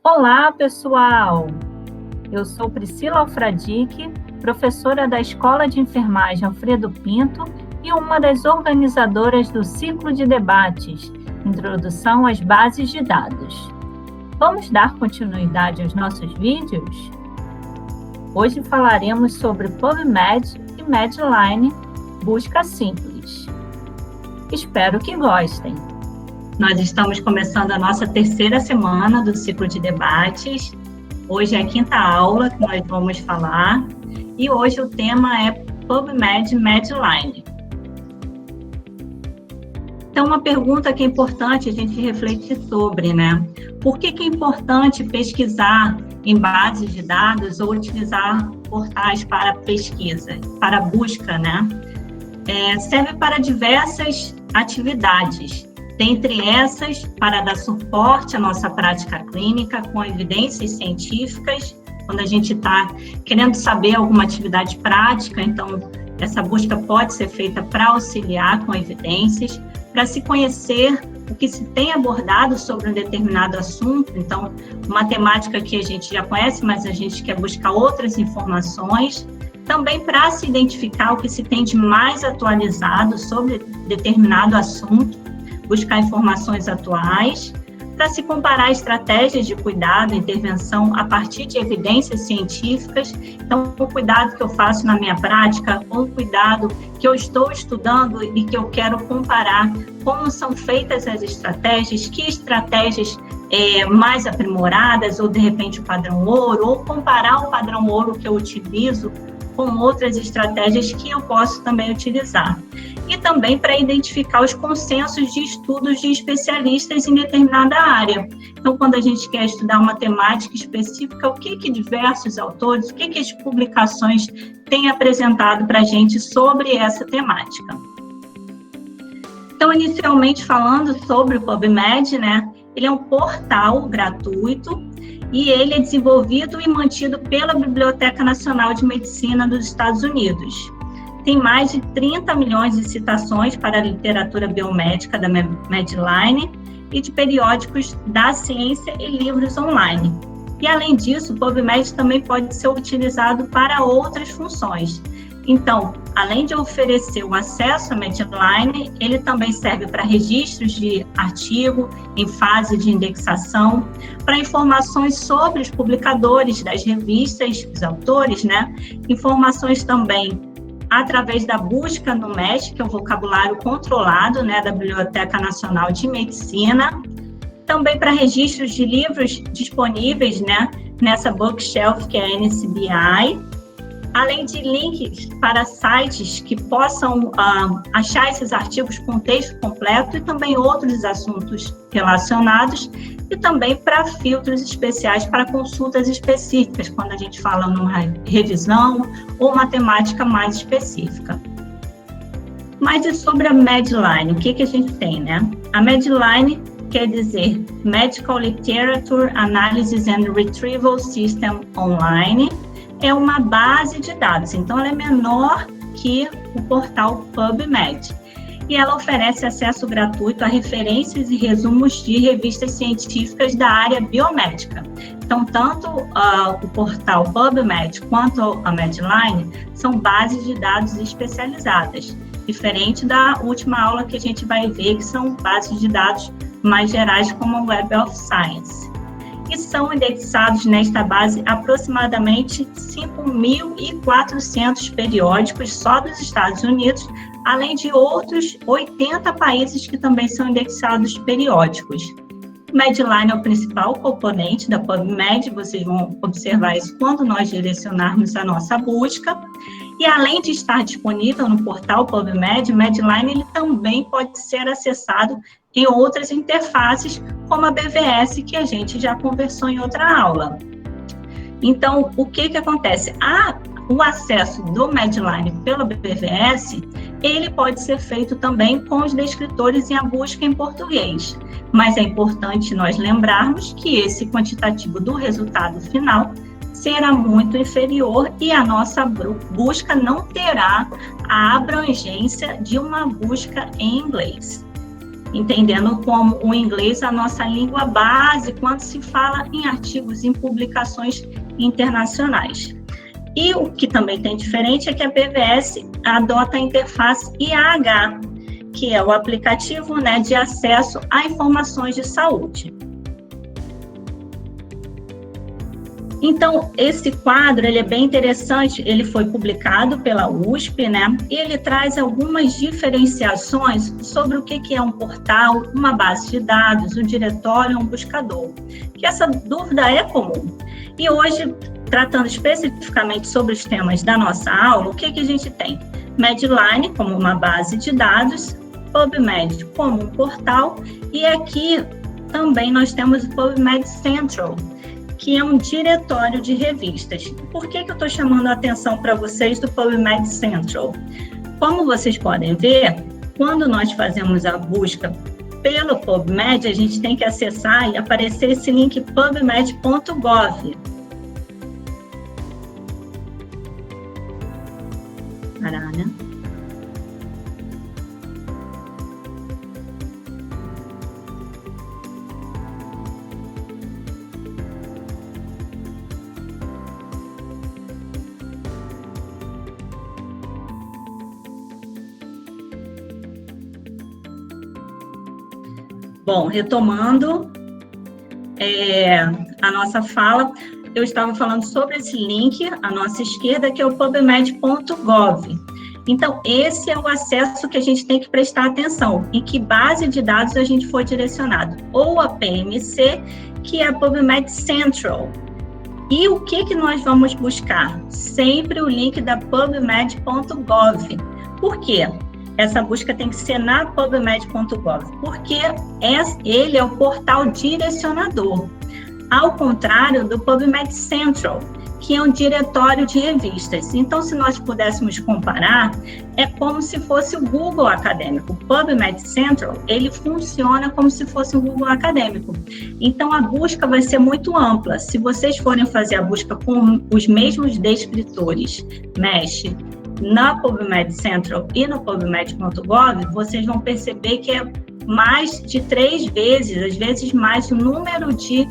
Olá, pessoal! Eu sou Priscila Alfradique, professora da Escola de Enfermagem Alfredo Pinto e uma das organizadoras do Ciclo de Debates, Introdução às Bases de Dados. Vamos dar continuidade aos nossos vídeos? Hoje falaremos sobre PubMed e Medline, busca simples. Espero que gostem! Nós estamos começando a nossa terceira semana do ciclo de debates. Hoje é a quinta aula que nós vamos falar e hoje o tema é PubMed Medline. Então, uma pergunta que é importante a gente refletir sobre, né? Por que é importante pesquisar em bases de dados ou utilizar portais para pesquisa, para busca, né? Serve para diversas atividades. Dentre essas, para dar suporte à nossa prática clínica com evidências científicas, quando a gente está querendo saber alguma atividade prática, então essa busca pode ser feita para auxiliar com evidências, para se conhecer o que se tem abordado sobre um determinado assunto, então uma temática que a gente já conhece, mas a gente quer buscar outras informações, também para se identificar o que se tem de mais atualizado sobre determinado assunto, buscar informações atuais, para se comparar estratégias de cuidado e intervenção a partir de evidências científicas. Então, o cuidado que eu faço na minha prática, ou o cuidado que eu estou estudando e que eu quero comparar como são feitas as estratégias, que estratégias mais aprimoradas, ou de repente o padrão ouro, ou comparar o padrão ouro que eu utilizo com outras estratégias que eu posso também utilizar. E também para identificar os consensos de estudos de especialistas em determinada área. Então, quando a gente quer estudar uma temática específica, o que diversos autores, o que as publicações têm apresentado para a gente sobre essa temática. Então, inicialmente falando sobre o PubMed, né? Ele é um portal gratuito e ele é desenvolvido e mantido pela Biblioteca Nacional de Medicina dos Estados Unidos. Tem mais de 30 milhões de citações para a literatura biomédica da Medline e de periódicos da ciência e livros online. E, além disso, o PubMed também pode ser utilizado para outras funções. Então, além de oferecer o acesso à Medline, ele também serve para registros de artigo em fase de indexação, para informações sobre os publicadores das revistas, os autores, né? Informações também através da busca no MESH, que é o vocabulário controlado, né, da Biblioteca Nacional de Medicina, também para registros de livros disponíveis, né, nessa bookshelf que é a NCBI, além de links para sites que possam achar esses artigos com texto completo e também outros assuntos relacionados, e também para filtros especiais para consultas específicas, quando a gente fala numa revisão ou uma temática mais específica. Mas e sobre a Medline? O que a gente tem, né? A Medline quer dizer Medical Literature Analysis and Retrieval System Online, é uma base de dados, então ela é menor que o portal PubMed. E ela oferece acesso gratuito a referências e resumos de revistas científicas da área biomédica. Então, tanto o portal PubMed quanto a Medline são bases de dados especializadas, diferente da última aula que a gente vai ver, que são bases de dados mais gerais, como a Web of Science. E são indexados nesta base aproximadamente 5.400 periódicos só dos Estados Unidos, além de outros 80 países que também são indexados periódicos. O Medline é o principal componente da PubMed, vocês vão observar isso quando nós direcionarmos a nossa busca. E além de estar disponível no portal PubMed, o Medline ele também pode ser acessado em outras interfaces, como a BVS, que a gente já conversou em outra aula. Então, o que acontece? O acesso do Medline pela BVS, ele pode ser feito também com os descritores e a busca em português. Mas é importante nós lembrarmos que esse quantitativo do resultado final será muito inferior e a nossa busca não terá a abrangência de uma busca em inglês. entendendo como o inglês a nossa língua base quando se fala em artigos, em publicações internacionais. E o que também tem diferente é que a PVS adota a interface IAH, que é o aplicativo, né, de acesso a informações de saúde. Então, esse quadro, ele é bem interessante, ele foi publicado pela USP, né, e ele traz algumas diferenciações sobre o que é um portal, uma base de dados, um diretório, um buscador, que essa dúvida é comum. E hoje, tratando especificamente sobre os temas da nossa aula, o que a gente tem? Medline como uma base de dados, PubMed como um portal, e aqui também nós temos o PubMed Central, que é um diretório de revistas. Por que eu estou chamando a atenção para vocês do PubMed Central? Como vocês podem ver, quando nós fazemos a busca pelo PubMed, a gente tem que acessar e aparecer esse link pubmed.gov. Parar, né? Bom, retomando a nossa fala, eu estava falando sobre esse link à nossa esquerda, que é o pubmed.gov. Então, esse é o acesso que a gente tem que prestar atenção, em que base de dados a gente foi direcionado, ou a PMC, que é a PubMed Central. E o que nós vamos buscar? Sempre o link da pubmed.gov. Por quê? Essa busca tem que ser na pubmed.gov, porque ele é o portal direcionador, ao contrário do PubMed Central, que é um diretório de revistas. Então, se nós pudéssemos comparar, é como se fosse o Google acadêmico. O PubMed Central, ele funciona como se fosse o Google acadêmico. Então, a busca vai ser muito ampla. Se vocês forem fazer a busca com os mesmos descritores, mesh, na PubMed Central e no PubMed.gov, vocês vão perceber que é mais de 3 vezes, às vezes mais, o número de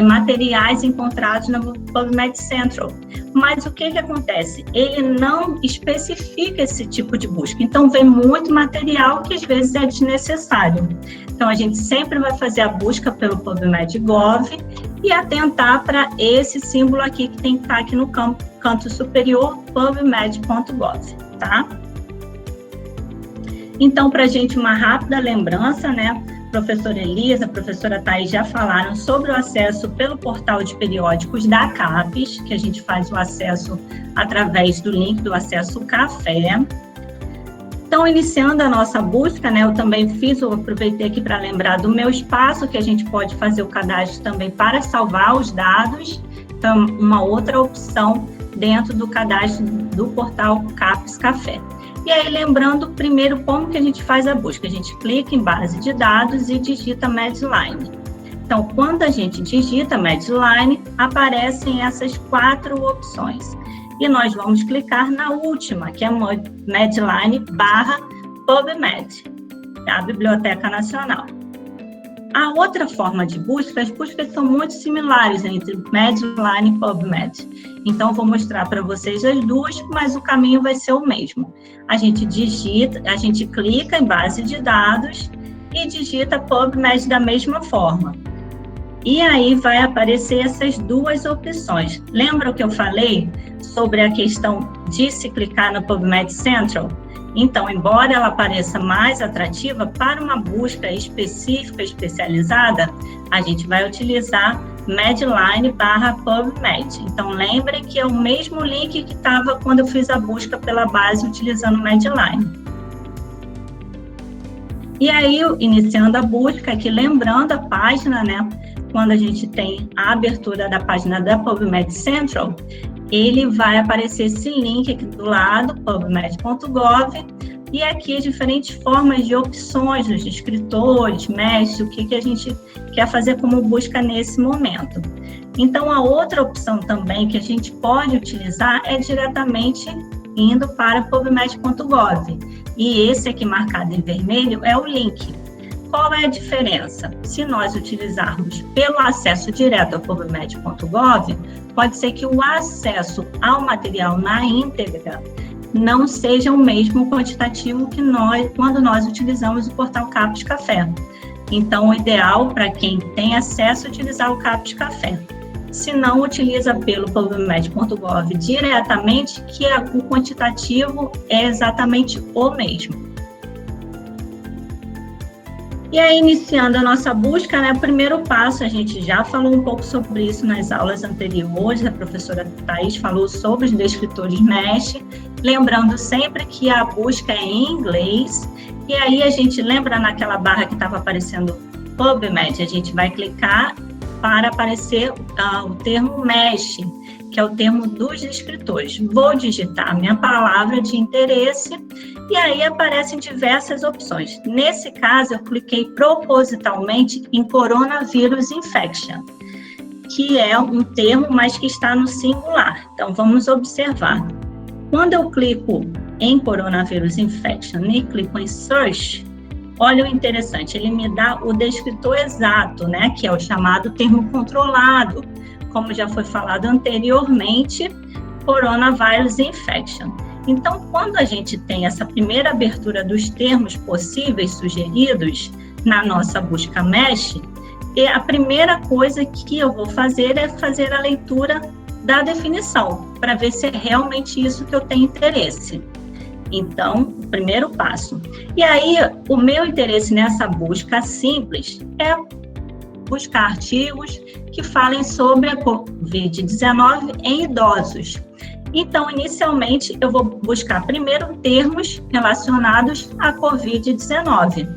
materiais encontrados no PubMed Central. Mas o que acontece? Ele não especifica esse tipo de busca. Então, vem muito material que às vezes é desnecessário. Então, a gente sempre vai fazer a busca pelo PubMed.gov e atentar para esse símbolo aqui, que tem que estar aqui no canto superior, pubmed.gov, tá? Então, para a gente, uma rápida lembrança, né? A professora Elisa, a professora Thaís já falaram sobre o acesso pelo portal de periódicos da CAPES, que a gente faz o acesso através do link do Acesso Café. Então, iniciando a nossa busca, né, eu também aproveitei aqui para lembrar do meu espaço, que a gente pode fazer o cadastro também para salvar os dados. Então, uma outra opção dentro do cadastro do portal CAPES Café. E aí, lembrando primeiro como que a gente faz a busca. A gente clica em base de dados e digita Medline. Então, quando a gente digita Medline, aparecem essas 4 opções. E nós vamos clicar na última, que é Medline/PubMed, a Biblioteca Nacional. A outra forma de busca, as buscas são muito similares entre Medline e PubMed. Então, vou mostrar para vocês as duas, mas o caminho vai ser o mesmo. A gente clica em base de dados e digita PubMed da mesma forma. E aí vai aparecer essas 2 opções. Lembra o que eu falei sobre a questão de se clicar no PubMed Central? Então, embora ela pareça mais atrativa, para uma busca específica, especializada, a gente vai utilizar Medline/PubMed. Então, lembrem que é o mesmo link que estava quando eu fiz a busca pela base utilizando Medline. E aí, iniciando a busca, aqui lembrando a página, né? Quando a gente tem a abertura da página da PubMed Central, ele vai aparecer esse link aqui do lado, pubmed.gov, e aqui diferentes formas de opções dos escritores, mestres, o que a gente quer fazer como busca nesse momento. Então, a outra opção também que a gente pode utilizar é diretamente indo para pubmed.gov. E esse aqui marcado em vermelho é o link. Qual é a diferença? Se nós utilizarmos pelo acesso direto ao pubmed.gov, pode ser que o acesso ao material na íntegra não seja o mesmo quantitativo que quando nós utilizamos o portal Caput Café. Então, o ideal para quem tem acesso é utilizar o Caput Café. Se não, utiliza pelo pubmed.gov diretamente, que o quantitativo é exatamente o mesmo. E aí, iniciando a nossa busca, né, o primeiro passo, a gente já falou um pouco sobre isso nas aulas anteriores, a professora Thaís falou sobre os descritores MESH, lembrando sempre que a busca é em inglês, e aí a gente lembra naquela barra que estava aparecendo PubMed, a gente vai clicar para aparecer o termo MESH, que é o termo dos descritores. Vou digitar minha palavra de interesse e aí aparecem diversas opções. Nesse caso, eu cliquei propositalmente em Coronavirus Infection, que é um termo, mas que está no singular. Então, vamos observar. Quando eu clico em Coronavirus Infection e clico em Search, olha o interessante, ele me dá o descritor exato, né, que é o chamado termo controlado, como já foi falado anteriormente, Coronavirus Infection. Então, quando a gente tem essa primeira abertura dos termos possíveis sugeridos na nossa busca MESH, a primeira coisa que eu vou fazer é fazer a leitura da definição, para ver se é realmente isso que eu tenho interesse. Então, o primeiro passo. E aí, o meu interesse nessa busca simples é buscar artigos que falem sobre a Covid-19 em idosos. Então, inicialmente, eu vou buscar primeiro termos relacionados à Covid-19.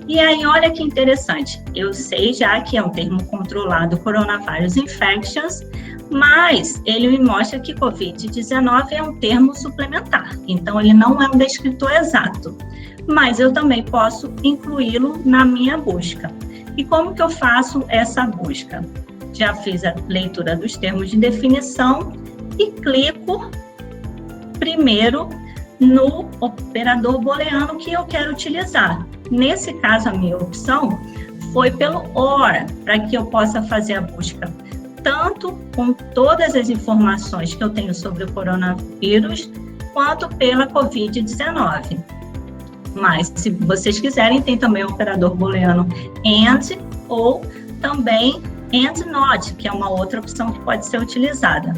E aí, olha que interessante, eu sei já que é um termo controlado, Coronavirus Infections, mas ele me mostra que Covid-19 é um termo suplementar, então ele não é um descritor exato, mas eu também posso incluí-lo na minha busca. E como que eu faço essa busca? Já fiz a leitura dos termos de definição e clico primeiro no operador booleano que eu quero utilizar. Nesse caso, a minha opção foi pelo OR, para que eu possa fazer a busca tanto com todas as informações que eu tenho sobre o coronavírus, quanto pela Covid-19. Mas, se vocês quiserem, tem também o operador booleano AND, ou também AND NOT, que é uma outra opção que pode ser utilizada.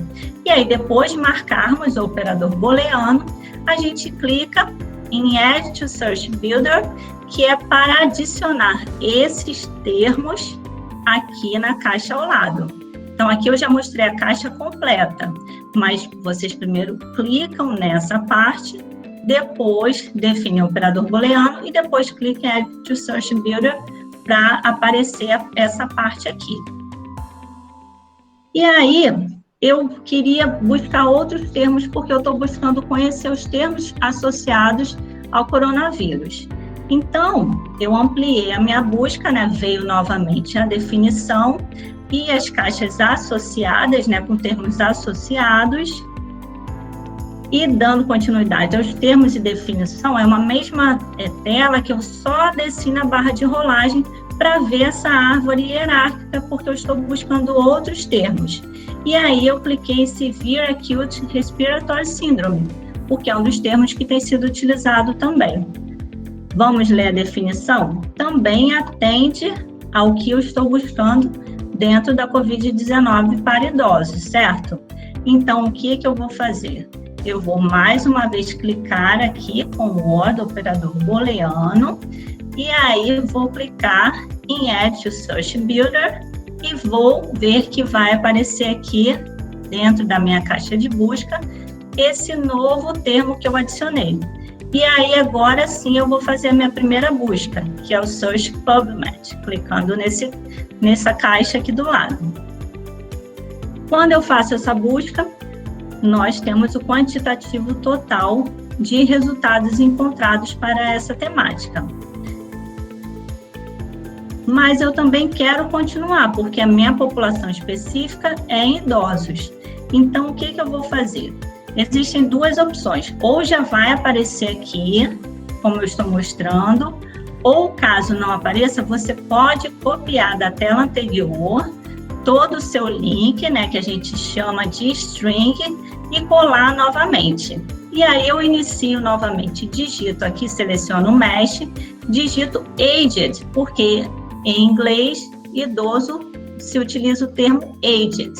E aí, depois de marcarmos o operador booleano, a gente clica em Add to Search Builder, que é para adicionar esses termos aqui na caixa ao lado. Então, aqui eu já mostrei a caixa completa, mas vocês primeiro clicam nessa parte, depois definem o operador booleano e depois cliquem em Add to Search Builder para aparecer essa parte aqui. E aí, eu queria buscar outros termos, porque eu estou buscando conhecer os termos associados ao coronavírus. Então, eu ampliei a minha busca, né? Veio novamente a definição e as caixas associadas, né, com termos associados, e dando continuidade aos termos de definição, é uma mesma tela que eu só desci na barra de rolagem para ver essa árvore hierárquica, porque eu estou buscando outros termos. E aí eu cliquei em Severe Acute Respiratory Syndrome, porque é um dos termos que tem sido utilizado também. Vamos ler a definição? Também atende ao que eu estou buscando dentro da Covid-19 para idosos, certo? Então, o que eu vou fazer? Eu vou mais uma vez clicar aqui com o OR do operador booleano e aí vou clicar em Add to Search Builder e vou ver que vai aparecer aqui dentro da minha caixa de busca esse novo termo que eu adicionei. E aí, agora sim, eu vou fazer a minha primeira busca, que é o Search PubMed, clicando nessa caixa aqui do lado. Quando eu faço essa busca, nós temos o quantitativo total de resultados encontrados para essa temática. Mas eu também quero continuar, porque a minha população específica é em idosos. Então, o que eu vou fazer? Existem duas opções, ou já vai aparecer aqui, como eu estou mostrando, Ou, caso não apareça, você pode copiar da tela anterior todo o seu link, né, que a gente chama de string, e colar novamente. E aí eu inicio novamente, digito aqui, seleciono o mesh, digito aged, porque em inglês, idoso, se utiliza o termo aged.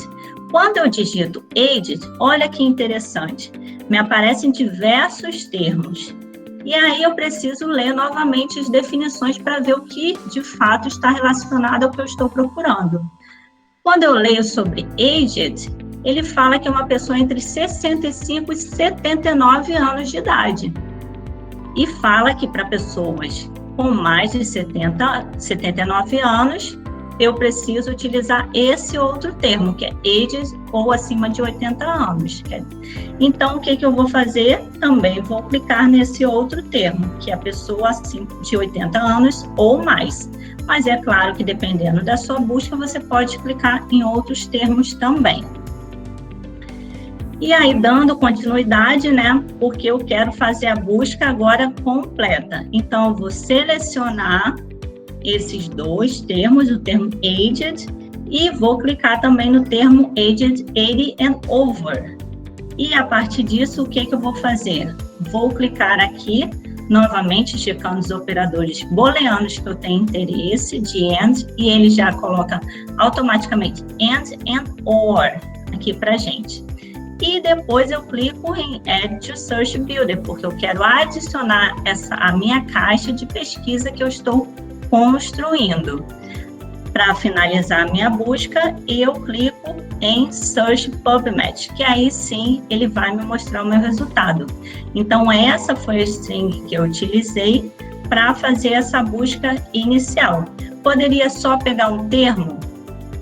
Quando eu digito aged, olha que interessante, me aparecem diversos termos. E aí eu preciso ler novamente as definições para ver o que de fato está relacionado ao que eu estou procurando. Quando eu leio sobre aged, ele fala que é uma pessoa entre 65 e 79 anos de idade. E fala que para pessoas com mais de 79 anos, eu preciso utilizar esse outro termo, que é aged ou acima de 80 anos. Então, o que eu vou fazer? Também vou clicar nesse outro termo, que é a pessoa acima de 80 anos ou mais. Mas é claro que, dependendo da sua busca, você pode clicar em outros termos também. E aí, dando continuidade, né? Porque eu quero fazer a busca agora completa. Então, eu vou selecionar esses dois termos, o termo aged, e vou clicar também no termo aged 80 and over. E a partir disso, o que eu vou fazer? Vou clicar aqui, novamente checando os operadores booleanos que eu tenho interesse, de AND, e ele já coloca automaticamente AND and OR aqui pra gente. E depois eu clico em Add to Search Builder, porque eu quero adicionar a minha caixa de pesquisa que eu estou construindo. Para finalizar a minha busca, eu clico em Search PubMed, que aí sim ele vai me mostrar o meu resultado. Então, essa foi a string que eu utilizei para fazer essa busca inicial. Poderia só pegar um termo,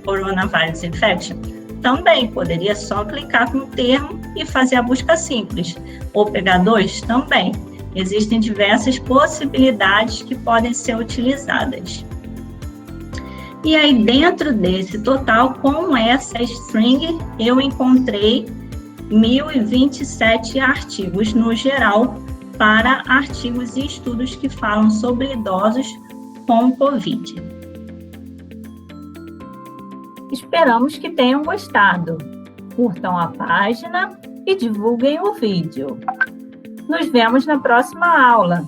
Coronavirus Infection? Também, poderia só clicar no termo e fazer a busca simples. Ou pegar dois? Também. Existem diversas possibilidades que podem ser utilizadas. E aí, dentro desse total, com essa string, eu encontrei 1.027 artigos no geral para artigos e estudos que falam sobre idosos com Covid. Esperamos que tenham gostado. Curtam a página e divulguem o vídeo. Nos vemos na próxima aula.